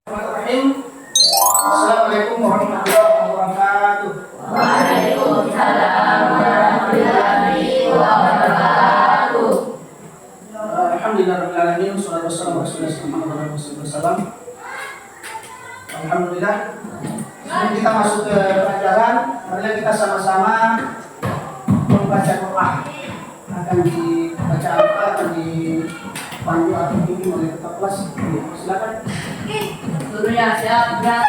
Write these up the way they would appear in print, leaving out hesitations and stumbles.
Bismillahirrahmanirrahim. Assalamualaikum warahmatullahi wabarakatuh. Waalaikumsalam warahmatullahi wabarakatuh. Alhamdulillahirabbil alamin, wassalatu wassalamu ala rasulillah. Alhamdulillah. Sebelum kita masuk ke pelajaran, marilah kita sama-sama membaca Quran. Akan dibaca apa, akan dipandu atau dibimbing oleh ketua kelas. Silakan. Gurunya siap, gerak.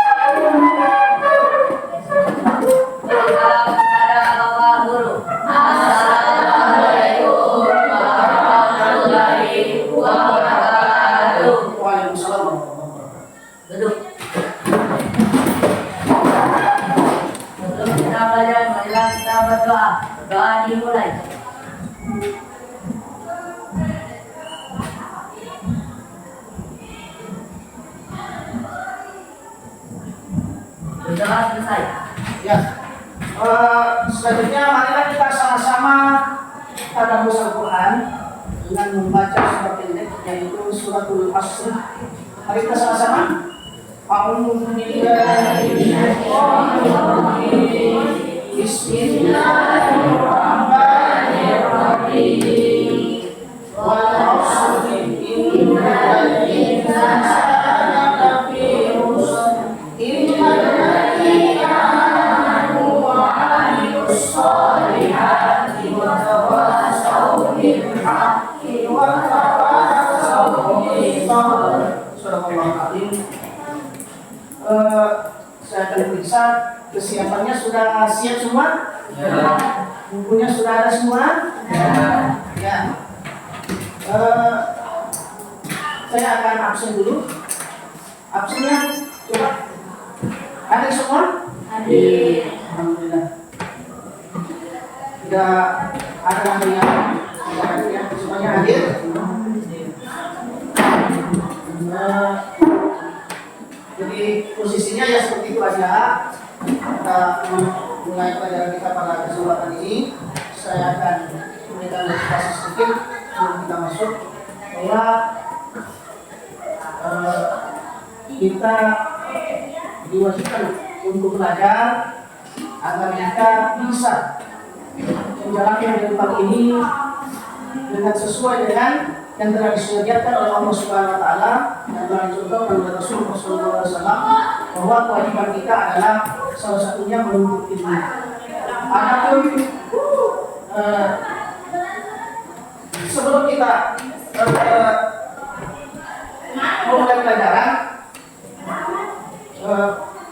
Salam kepada Bapak Guru. Assalamualaikum warahmatullahi wabarakatuh. Waalaikumsalam warahmatullahi wabarakatuh. Duduk. Sebelum kita belajar, marilah kita berdoa. Doa dimulai. Berdoa selesai. Ya. Selanjutnya marilah kita sama-sama tadabbur Al-Quran dengan membaca surat pendek yaitu suratul Asr. Mari kita sama-sama. A'udzu billahi minasyaitonir rajim. Bismillahirrahmanirrahim. Wal 'asri innal insana lafi khusr. Innal ladzina amanu wa 'amilus shalihati wa tawassaw bil haqqi wa tawassaw bis sabr. Subhanallahul azim. Saya akan periksa kesiapannya. Sudah siap semua? Ya. Bukunya sudah ada semua? Ya. Saya akan absen dulu. Absennya coba. Ada semua? Hadir. Alhamdulillah. Tidak ada yang tidak hadir ya. Semuanya hadir. Jadi posisinya ya seperti itu aja. Kita mulai pelajaran kita pada kesempatan ini. Saya akan memberikan motivasi sedikit sebelum kita masuk bahwa kita diwajibkan untuk belajar agar kita bisa menjalankan kehidupan ini dengan sesuai dengan yang telah disediakan oleh Allah Subhanahu wa taala dan telah dicontohkan oleh Rasulullah sallallahu alaihi wasallam bahwa kewajiban kita adalah salah satunya menuntut ilmu. Adapun sebelum kita memulai pelajaran,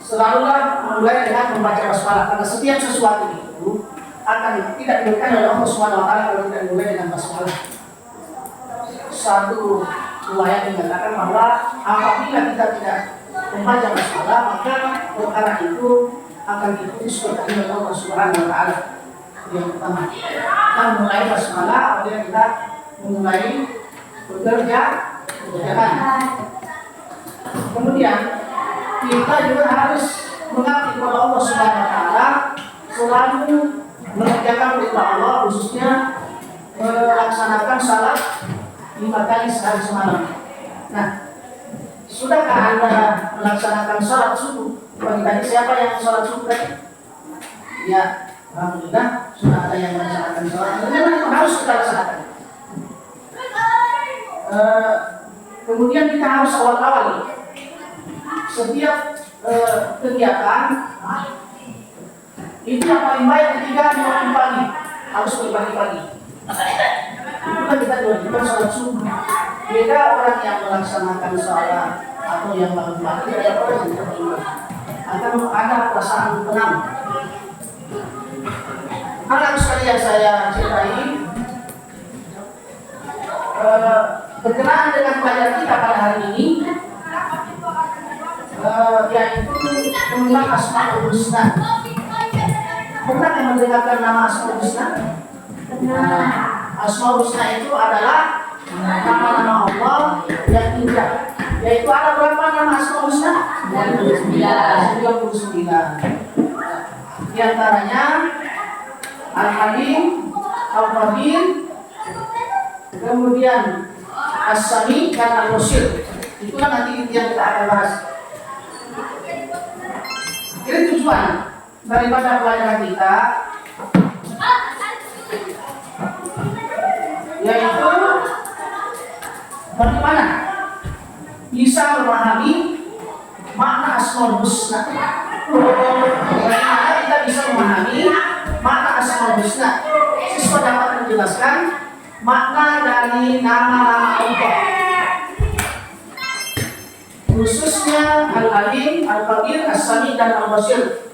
selalulah memulai dengan membaca basmalah karena setiap sesuatu itu akan tidak diberikan oleh Allah Subhanahu wa taala kalau tidak dimulai dengan basmalah. Satu riwayat mengatakan bahwa apabila kita tidak membaca basmalah maka perkara itu akan diputus oleh Allah Subhanahu wa taala. Yang pertama, kita memulai basmalah apabila kita memulai pekerjaan. Kemudian kita juga harus mengabdi kepada Allah Subhanahu wa taala, selalu mengerjakan perintah Allah, khususnya melaksanakan salat 5 kali sehari semalam. Nah, sudahkah Anda melaksanakan salat subuh pagi tadi? Siapa yang salat subuh tadi? Ya, alhamdulillah sudah ada yang melaksanakan salat. Memang itu harus kita laksanakan. Kemudian kita harus awal-awal setiap kegiatan itu yang paling baik ketika di waktu pagi, harus pagi-pagi. Itu kan kita diwajibkan salat subuh. Beda orang yang melaksanakan salat atau yang bangun pagi ada orang yang tidak akan ada perasaan tenang. Anak sekalian saya cintai, berkenaan dengan pelajaran kita pada hari ini, yaitu tentang Asmaul Husna. Pernah yang mendengarkan nama Asmaul Husna? Pernah. Asmaul Husna itu adalah nama-nama Allah yang indah. Yaitu ada berapa nama Asmaul Husna? 99. Di antaranya Al-Halim, Al-Qadir, kemudian As-Sami dan Al-Basir. Itulah nanti yang kita akan bahas. Jadi tujuan daripada pelajaran kita yaitu bagaimana bisa memahami makna Asmaul Husna. Bagaimana kita bisa memahami makna Asmaul Husna? Siswa dapat menjelaskan makna dari nama-nama Allah, khususnya Al-Alim, Al-Khabir, As-Sami, dan Al-Basir,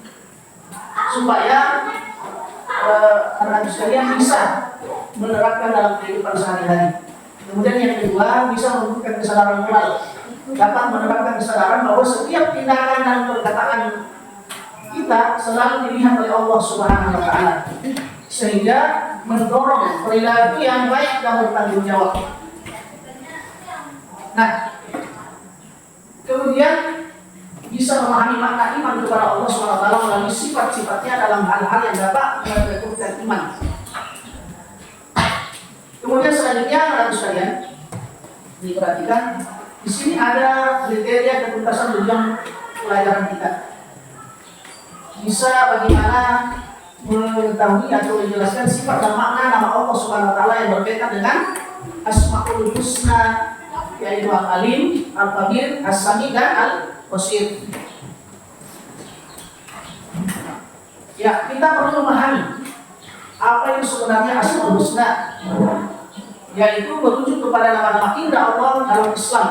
supaya anak sekalian bisa menerapkan dalam kehidupan sehari-hari. Kemudian yang kedua, bisa memberikan kesadaran moral, dapat menerapkan kesadaran bahwa setiap tindakan dan perkataan kita selalu dilihat oleh Allah Subhanahu wa Ta'ala, sehingga mendorong perilaku yang baik dan bertanggung jawab. Nah, kemudian bisa memahami makna iman kepada Allah SWT melalui sifat-sifatnya dalam hal-hal yang dapat menguatkan iman. Kemudian selanjutnya, anak sekalian, diperhatikan di sini ada kriteria ketuntasan tujuan pelajaran kita. Bisa bagaimana mengetahui atau menjelaskan sifat dan makna nama Allah SWT yang berkaitan dengan Asmaul Husna, yaitu Al-Alim, Al-Khabir, As-Sami, dan Al-Basir. Ya, kita perlu memahami apa itu sebenarnya Asmaul Husna, yaitu merujuk kepada nama-nama indah Allah dalam Islam.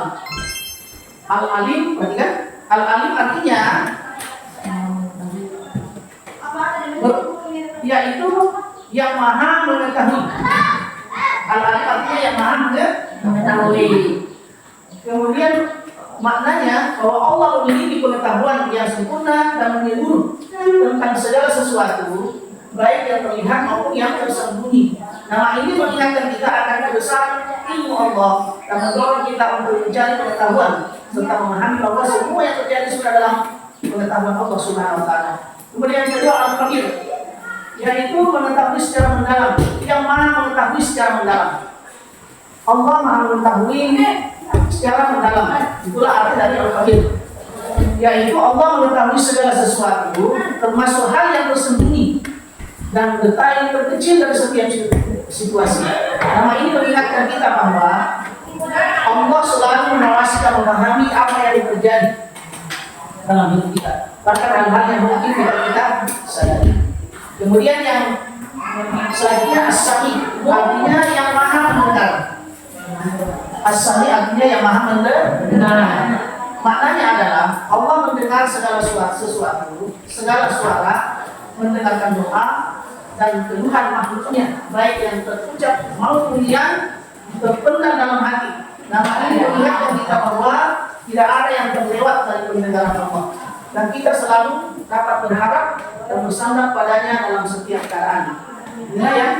Al-Alim, perhatikan, Al-Alim artinya yaitu yang maha mengetahui. Al-Alim artinya yang maha mengetahui. Kemudian maknanya bahwa Allah memiliki pengetahuan yang sempurna dan menyeluruh tentang segala sesuatu, baik yang terlihat maupun yang tersembunyi. Nama ini mengingatkan kita akan kebesaran ilmu Allah dan mendorong kita untuk mencari pengetahuan serta memahami bahwa semua yang terjadi sudah dalam pengetahuan Allah Subhanahu wa Ta'ala. Kemudian yang kedua, Al-Khabir, yaitu mengetahui secara mendalam, yang maha mengetahui secara mendalam. Allah maha mengetahui secara mendalam. Itulah arti dari Al-Khabir, yaitu Allah mengetahui segala sesuatu, termasuk hal yang tersembunyi dan detail terkecil dari setiap situasi. Nama ini mengingatkan kita bahwa Allah selalu mengawasi dan memahami apa yang terjadi dalam hidup kita, bahkan hal-hal yang mungkin tidak kita sadari. Kemudian yang selanjutnya As-Sami, artinya yang maha mendengar. As-Sami artinya yang maha mendengar. Maknanya adalah Allah mendengar segala sesuatu, segala suara, mendengarkan doa dan keluhan makhluknya, baik yang terucap maupun yang terpendam dalam hati. Nama ini mengingatkan kita bahwa tidak ada yang terlewat dari pendengaran Allah, dan kita selalu dapat berharap dan bersandar padanya dalam setiap keadaan. Inilah yang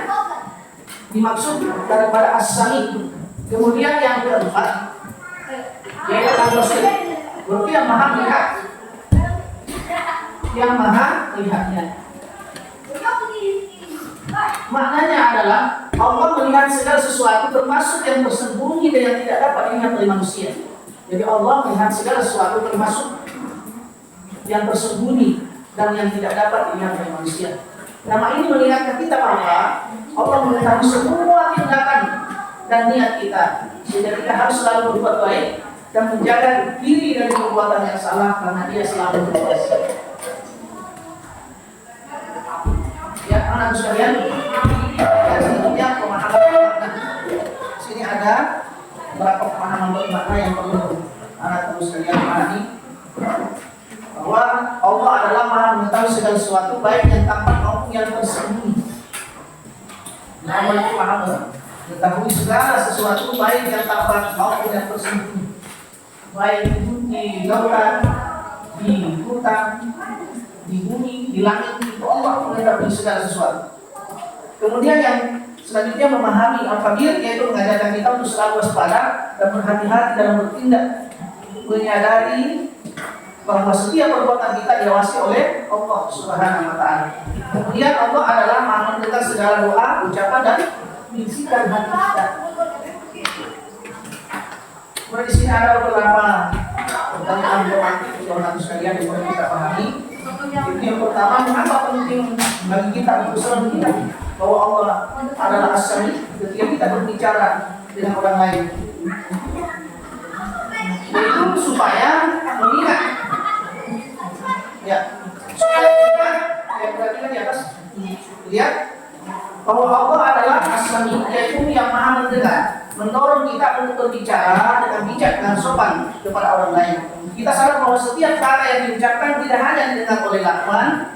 dimaksud daripada As-Sami. Kemudian yang keempat, yaitu Al-Basir, berarti yang maha melihat, yang maha melihatnya. Maknanya adalah Allah melihat segala sesuatu, termasuk yang tersembunyi dan yang tidak dapat dilihat oleh manusia. Jadi Allah melihat segala sesuatu, termasuk yang tersembunyi dan yang tidak dapat dilihat oleh manusia. Nama ini mengingatkan kita bahwa Allah mengetahui semua tindakan dan niat kita, sehingga kita harus selalu berbuat baik dan menjaga diri dari perbuatan yang salah, karena Dia selalu berkuasa. Ya, anak sekalian, selanjutnya pemahaman makna. Sini ada beberapa pemahaman makna yang perlu anak sekalian pahami, bahwa Allah adalah maha mengetahui segala sesuatu, baik yang tampak maupun yang tersembunyi. Allah itu maha mengetahui segala sesuatu, baik yang tampak maupun yang tersembunyi, baik itu di lautan, di hutan, di bumi, di langit. Itu Allah mengetahui segala sesuatu. Kemudian yang selanjutnya memahami Al-Khabir, yaitu mengajarkan kita untuk selalu waspada dan berhati-hati dalam bertindak, menyadari bahwa setiap perbuatan kita diawasi oleh Allah Subhanahu wa Ta'ala. Kemudian Allah adalah maha mendengar segala doa, ucapan, dan bisikan hati kita. Kemudian di sini ada beberapa pertanyaan romantik untuk anak sekalian yang boleh kita pahami. Itu yang pertama, mengapa penting bagi kita untuk selalu ingat bahwa Allah adalah As-Sami ketika kita berbicara dengan orang lain. Itu supaya mengingat, ya, supaya kita yang perhatikan di atas, lihat bahwa Allah adalah As-Sami, yaitu yang maha mendengar, mendorong kita untuk berbicara dengan bijak dan sopan kepada orang lain. Kita sadar bahwa setiap kata yang diucapkan tidak hanya didengar oleh lawan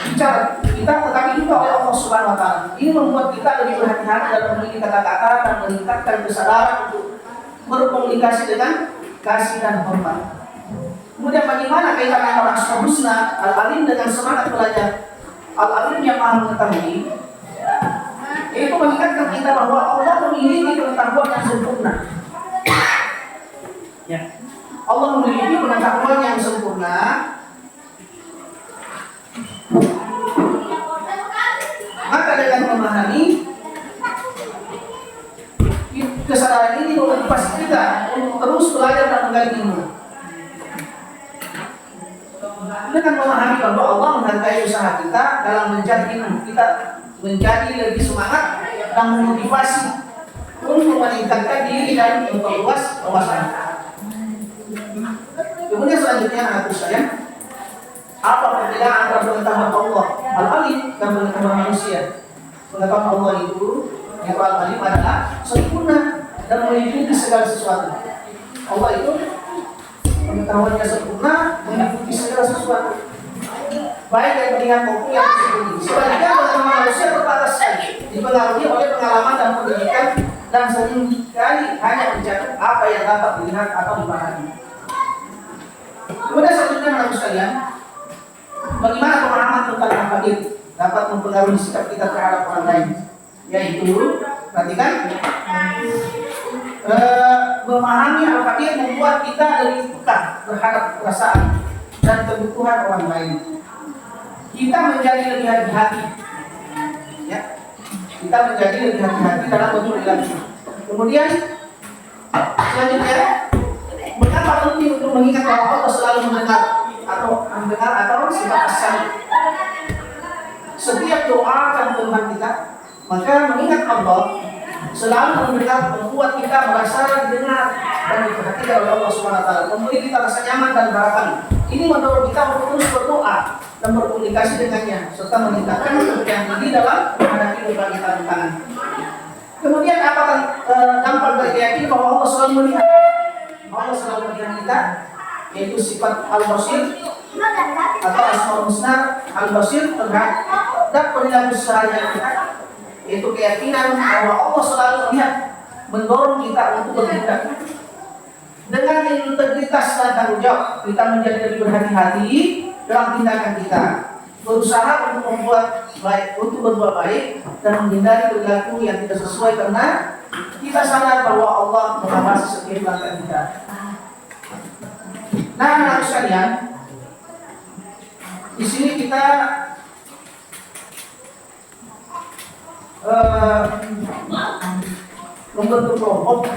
bicara kita, tetapi juga oleh Allah Subhanahu Wa Taala. Ini membuat kita lebih berhati-hati dalam memilih kata-kata dan meningkatkan kesadaran untuk berkomunikasi dengan kasih dan hormat. Kemudian bagaimana kaitan antara Asmaul Husna Al-Alim dengan semangat belajar Al-Alim yang maha mengetahui? Itu mengingatkan kita bahwa Allah memiliki pengetahuan yang sempurna. Ya. Allah memiliki pengetahuan yang sempurna. Maka dengan memahami kesadaran ini memotivasi kita untuk terus belajar dan menggali ilmu. Dengan memahami bahwa Allah menghargai usaha kita dalam mencari ilmu, kita menjadi lebih semangat dan memotivasi untuk meningkatkan diri dan memperluas wawasan. Kemudian selanjutnya anak saya, apa perbedaan antara pengetahuan Allah Al-Alim dan pengetahuan manusia? Pengetahuan Allah itu, yang Al-Alim adalah sempurna dan meliputi segala sesuatu. Allah itu pengetahuannya sempurna, meliputi segala sesuatu, baik yang terlihat maupun yang tersembunyi. Sebaliknya pengetahuan manusia terbatas sekali, dipengaruhi oleh pengalaman dan pendidikan, dan seringkali hanya mencakup apa yang dapat dilihat atau dipahami. Kemudian selanjutnya menurut sekalian, bagaimana pemahaman tentang al-qadir dapat mempengaruhi sikap kita terhadap orang lain? Yaitu, perhatikan, memahami al-qadir membuat kita lebih peka terhadap perasaan dan kebutuhan orang lain. Kita menjadi lebih hati-hati, ya. Kita menjadi lebih hati-hati dalam berperilaku. Kemudian selanjutnya, mengapa penting untuk mengingat bahwa Allah selalu mendengar atau sifat as-sami. Setiap doa dan Tuhan kita, maka mengingat Allah selalu mendengar, membuat kita merasa didengar dan diperhatikan oleh Allah Subhanahu Wa Taala, memberi kita rasa nyaman dan harapan. Ini mendorong kita untuk terus berdoa dan berkomunikasi dengannya, serta meningkatkan kepercayaan diri dalam menghadapi berbagai tantangan. Kemudian apakah dampak dari keyakinan bahwa Allah selalu melihat? Allah selalu melihat kita, yaitu sifat al-basir atau Asmaul Husna al-basir terhadap perilaku sehari-hari kita, yaitu keyakinan bahwa Allah selalu melihat, mendorong kita untuk bertindak dengan integritas dan tanggung jawab. Kita menjadi lebih berhati-hati dalam tindakan kita, berusaha untuk membuat baik, untuk berbuat baik dan menghindari perilaku yang tidak sesuai, karena kita sadar bahwa Allah mengawasi setiap langkah kita. Nah, anak sekalian, di sini kita membentuk kelompok,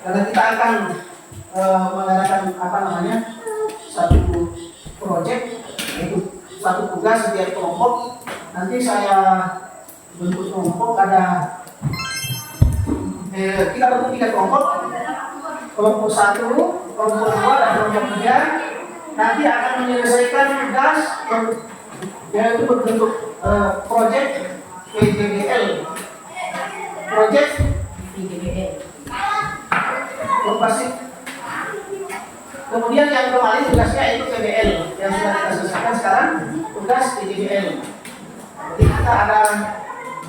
karena kita akan mengadakan satu proyek, yaitu satu tugas setiap kelompok. Nanti saya bentuk kelompok, kita bentuk 3 kelompok, kelompok 1, kelompok 2, dan kelompok 3. Nanti akan menyelesaikan tugas yaitu berbentuk proyek PJBL, proyek PJBL. Kemudian yang kemarin tugasnya itu PBL yang sudah kita selesaikan, sekarang tugas PJBL. Jadi kita ada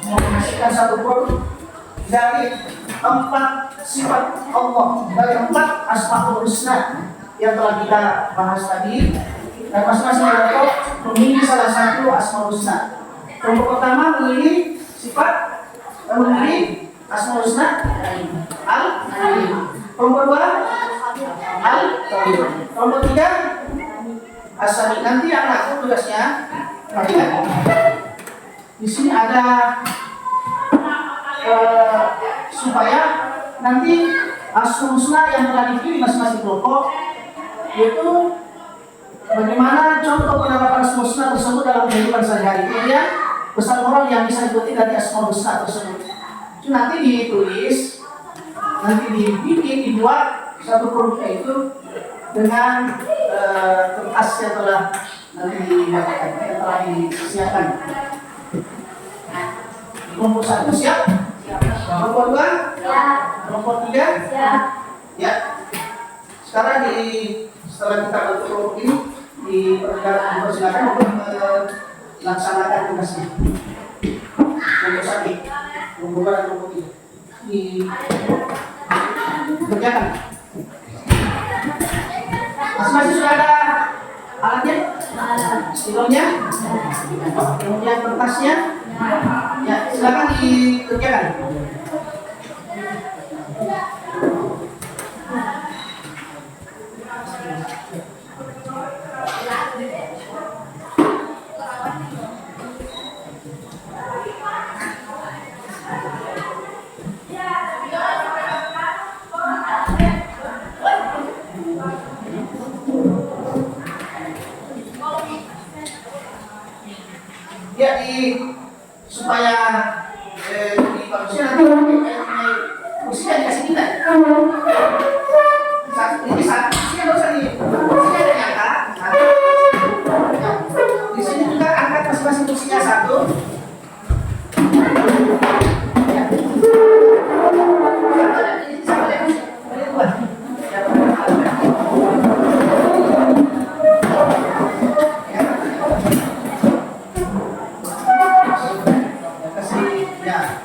menghasilkan satu produk dari 4 sifat Allah, dari 4 Asmaul Husna yang telah kita bahas tadi, dan masing-masing kelompok memilih salah satu Asmaul Husna. Kelompok pertama memilih Asmaul Husna Al-Alim. Kelompok 2 Al-Qadir. Kelompok 3 As-Sami. Nanti anak tugasnya di sini ada supaya nanti Asmaul Husna yang telah dipilih masing-masing kelompok itu Bagaimana contoh penerapan Asmaul Husna tersebut dalam kehidupan sehari-hari? Kemudian pesan moral yang bisa dipetik dari Asmaul Husna tersebut. Itu nanti ditulis, nanti dibuat satu produknya itu dengan kertas yang telah nanti dibacakan, yang telah disiapkan. Kelompok 1 siap? Kelompok 2? Siap. Kelompok 3? Siap. Ya. Sekarang setelah kita bentuk kelompok ini, dipersilakan untuk melaksanakan tugasnya. Kelompok 1, kelompok 2 dan kelompok 3 dikerjakan. Masing-masing sudah ada alatnya, stilonya, kemudian kertasnya. Ya, silakan dikerjakan. Ya, supaya di bagusnya nanti kursinya dikasih kita. Ini satu kursinya nggak usah kursinya ada yang angkat. Di sini juga angkat masing-masing kursinya satu. Ya.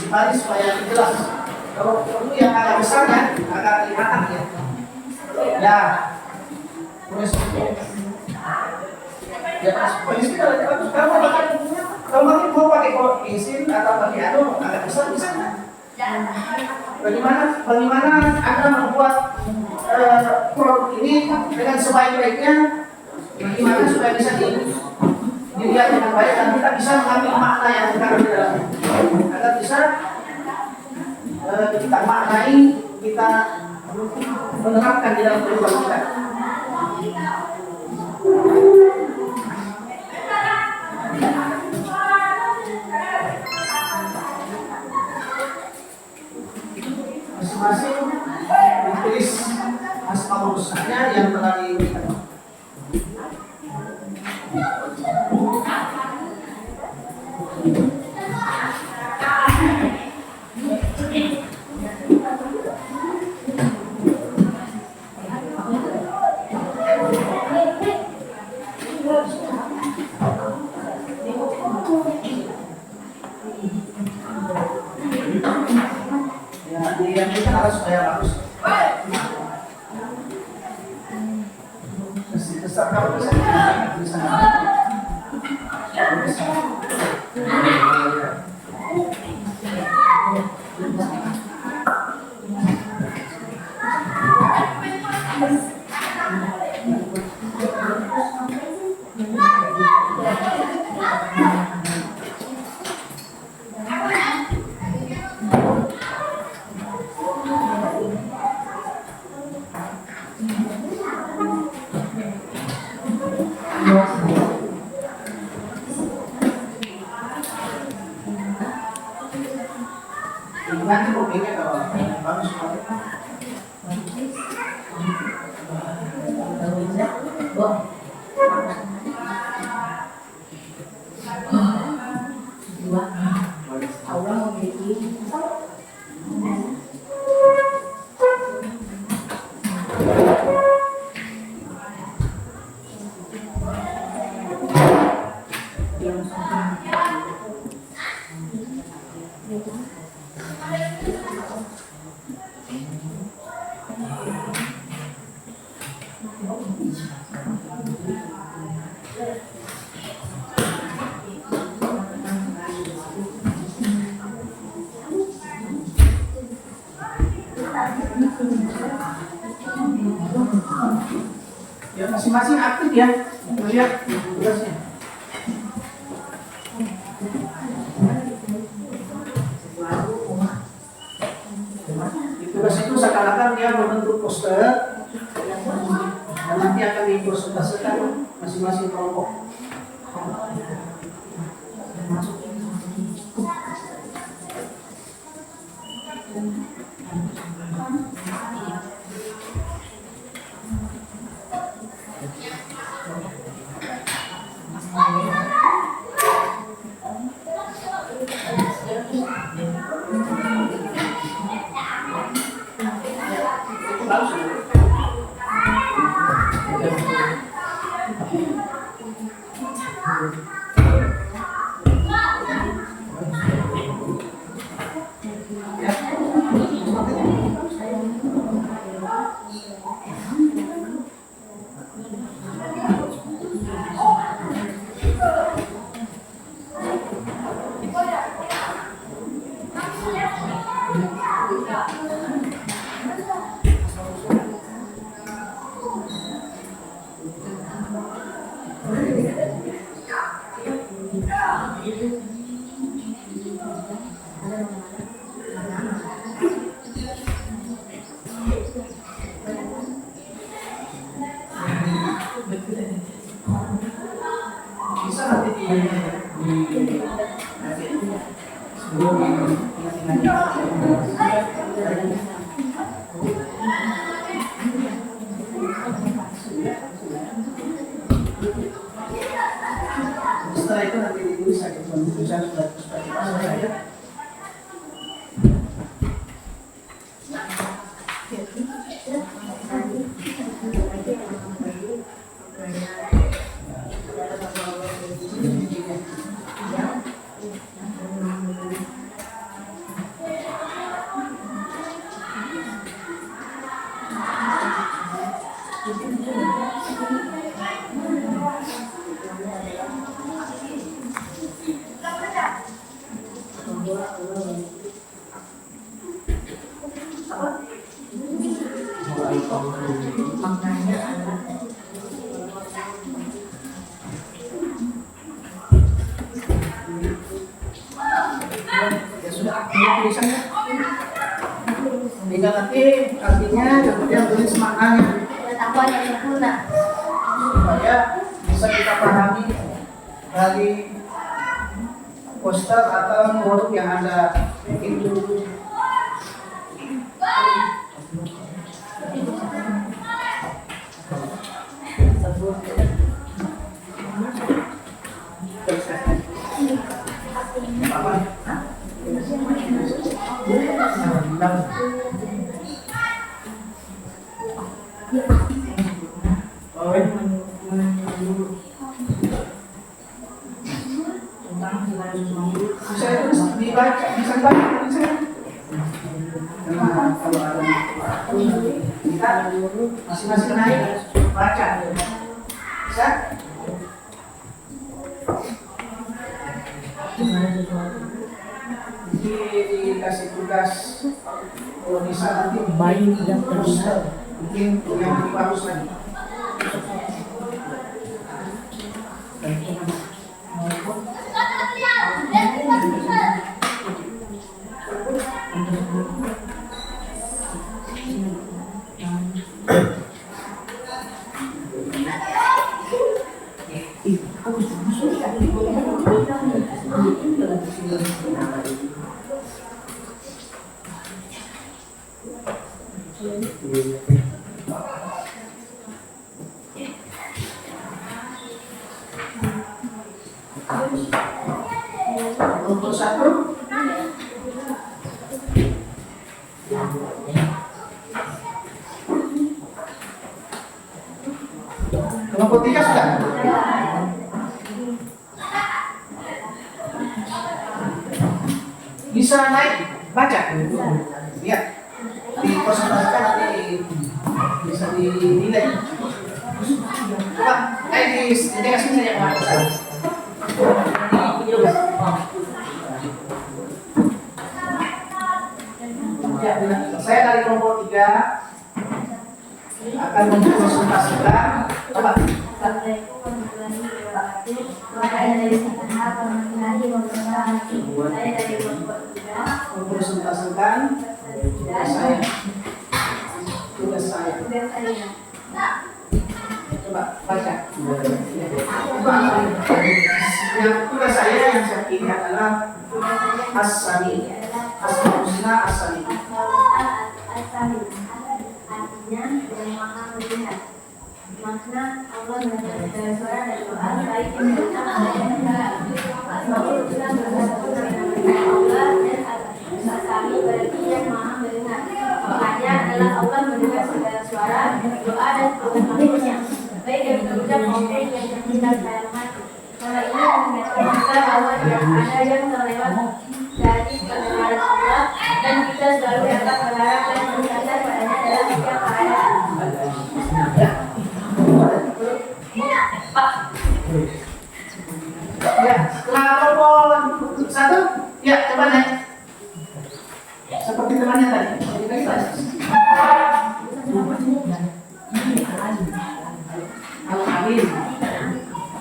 Baris supaya jelas. Kalau perlu yang agak besar ya, agak kelihatan ya. Ya, terus ya polisi kalau mau pakai isin atau pakai agak besar bisa. Bagaimana Anda membuat produk ini dengan sebaik-baiknya? Bagaimana supaya bisa dilihat dengan baik dan kita bisa mengambil makna yang terkandung di dalamnya, agar bisa kita maknai, kita menerapkan di dalam kehidupan kita. Masing-masing ditulis Asmaul Husna-nya yang telah diberikan. Yang kita harus supaya bagus. Besar kalau bisa nanti kopinya kalau bagus ya, masing-masing aktif ya, melihat tugasnya. Tugas itu seakan-akan dia membentuk poster nanti akan dikonsultasikan masing-masing kelompok. Bisa nanti setelah itu nanti ditulis aja tulisan saja. Ya sudah, ini tulisannya. Tinggal nanti artinya kemudian tulis maknanya supaya bisa kita pahami dari poster atau huruf yang Anda bikin dulu. Bisa dibaca, bisa baca tulisannya. Nah, kalau ada kita masing-masing naik baca, bisa. Jadi dikasih tugas kalau bisa nanti Bayi yang poster, mungkin yang lebih bagus lagi. Untuk satu kelompok tiga sudah. Bisa naik baca, lihat dikonsentrasikan nanti bisa dinilai. Coba, di kasih saya yang ya, saya dari kelompok 3 akan mengkonsultasikan. Coba. Mengkonsultasikan tugas saya. Baca. Yang tugas saya yang saya pilih adalah As-Sami. Asmaul Husna As-Sami. As-Sami artinya yang maha melihat. Makna Allah mendengar segala suara dan doa baik yang berucap dan yang mendengar. Asmaul Husna bersatu dengan Allah dan As-Sami berarti yang maha mendengar. Maknanya adalah Allah mendengar segala suara, doa dan makhluknya, baik yang berucap maupun yang tertinggal dalam hati. Kalau ini mengingatkan kita bahwa tidak ada yang terlewat dari kebenaran Allah dan kita selalu dapat berharap dan bersandar padanya dalam setiap keadaan. Ya, setelah kelompok 1, ya coba naik. Seperti temannya tadi. Al-Alim.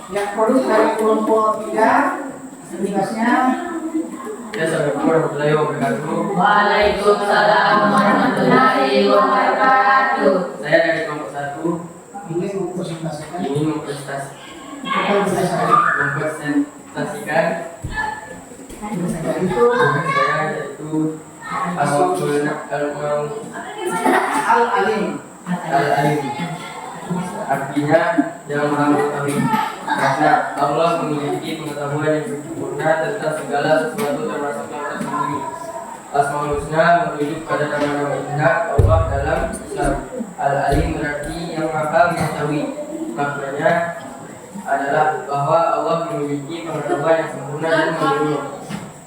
Yang produk dari kelompok 3, tugasnya. Assalamualaikum warahmatullahi wabarakatuh. Waalaikumsalam warahmatullahi wabarakatuh. Saya dari kelompok 1 Ini mempresentasikan. ingin mempresentasikan Itu tugas saya yaitu Al-Alim. Al-Alim. Artinya yang maha mengetahui. Karena Allah memiliki pengetahuan yang sempurna tentang segala sesuatu termasuk yang tersembunyi. Asmaul Husna merujuk pada nama-nama indah Allah dalam Islam. Al-Alim berarti yang maha mengetahui. Maknanya adalah bahwa Allah memiliki pengetahuan yang sempurna dan menyeluruh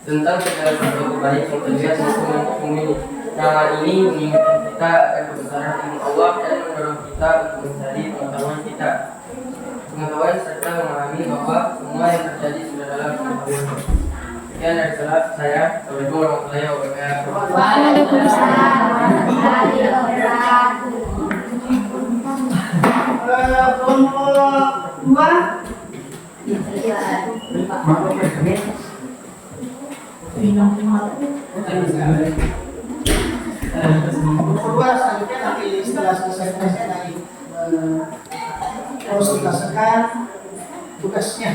tentang segala sesuatu baik yang terlihat maupun yang tersembunyi. Nama ini mengingatkan kita akan kebesaran ilmu Allah dan mendorong kita untuk mencari pengetahuan kita. Pengetahuan serta memahami bahwa semua yang terjadi sudah dalam pengetahuan. Sekian dari saya. Assalamualaikum warahmatullahi wabarakatuh. Waalaikumsalam warahmatullahi wabarakatuh. Kelompok 2. Kedua selanjutnya nanti setelah selesai nanti presentasikan tugasnya.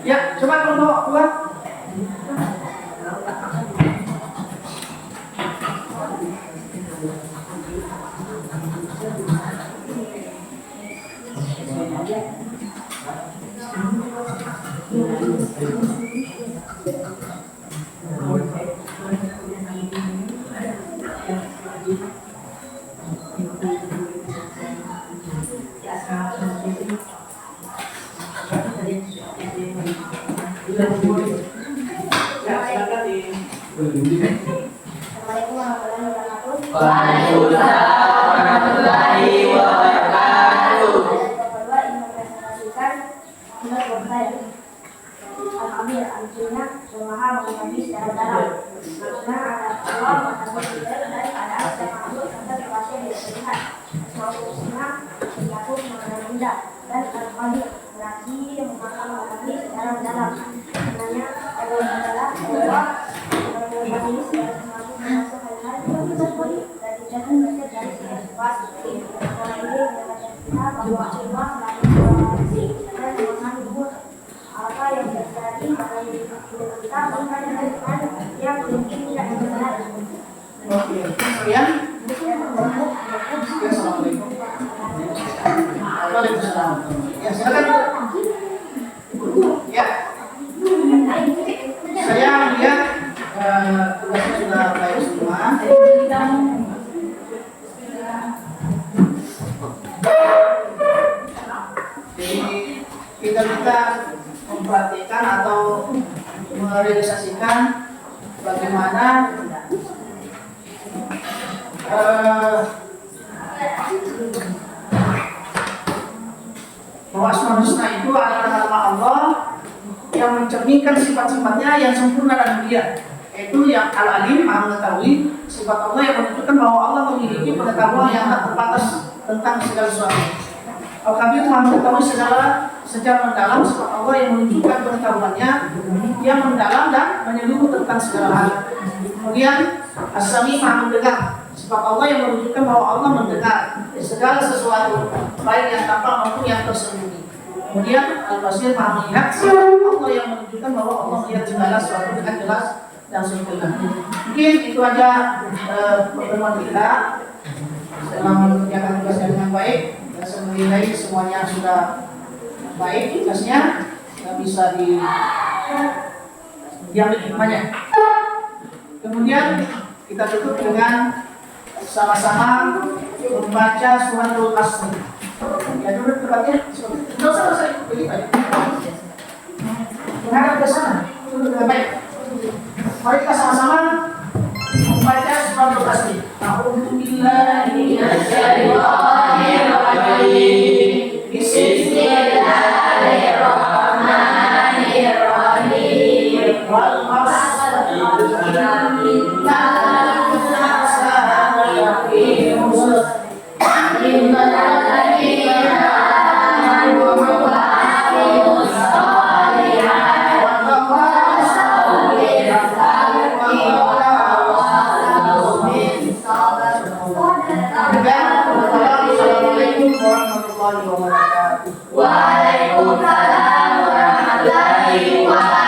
Ya, coba kelompok 2. Assalamualaikum warahmatullahi wabarakatuh. Waalaikumsalam warahmatullahi wabarakatuh. Kedua ingin mempresentasikan tugas saya. Al-Amir artinya yang maha mengetahui secara dalam. Makna Allah mengetahui detail dari keadaan setiap makhluk serta situasi yang tidak terlihat. Asmaul Husna mencakup makna indah dan Al-Qadir berarti yang maha mengetahui secara mendalam. Maknanya Allah adalah Allah mengetahui segala sesuatu termasuk hal-hal yang tersembunyi dan tidak terlihat dari setiap situasi. Karena ini mengingatkan kita bahwa Allah selalu mengetahui dan mengetahui apa yang terjadi pada diri kita bukan yang mungkin tidak terjadi. Oke, kemudian Waalaikumsalam. Ya, silakan. Ya. Saya melihat tugasnya sudah baik semua. Jadi kita memperhatikan atau merealisasikan bagaimana bahwa Asmaul Husna itu adalah nama Allah yang mencerminkan sifat-sifatnya yang sempurna dan mulia, yaitu yang Al-Alim, Maha mengetahui. Sifat Allah yang menunjukkan bahwa Allah memiliki pengetahuan yang tak terbatas tentang segala sesuatu. Al-Kabir, Maha mengetahui secara mendalam. Sifat Allah yang menunjukkan pengetahuannya yang mendalam dan menyeluruh tentang segala hal. Kemudian As-Sami, Maha mendengar. Sifat Allah yang menunjukkan bahwa Allah mendengar segala sesuatu, baik yang tampak maupun yang tersembunyi. Kemudian Al-Basir, Maha melihat. Sifat Allah yang menunjukkan bahwa Allah melihat segala sesuatu dengan jelas dan sempurna. Mungkin itu aja pertemuan kita. Setelah mengerjakan tugasnya dengan baik, dan saya menilai semuanya sudah baik tugasnya, bisa diambil hikmahnya. Kemudian kita tutup dengan sama-sama membaca suratul Asr. Ya, dulu tempatnya. Tidak usah begitu aja. Menghadap ke sana. Baik. Mari kita sama-sama membaca suratul Asr. A'udzu billahi minasyaitonir rajim. Bismillahirrahmanirrahim. Wal 'asr. Waalaikumsalam warahmatullahi wabarakatuh.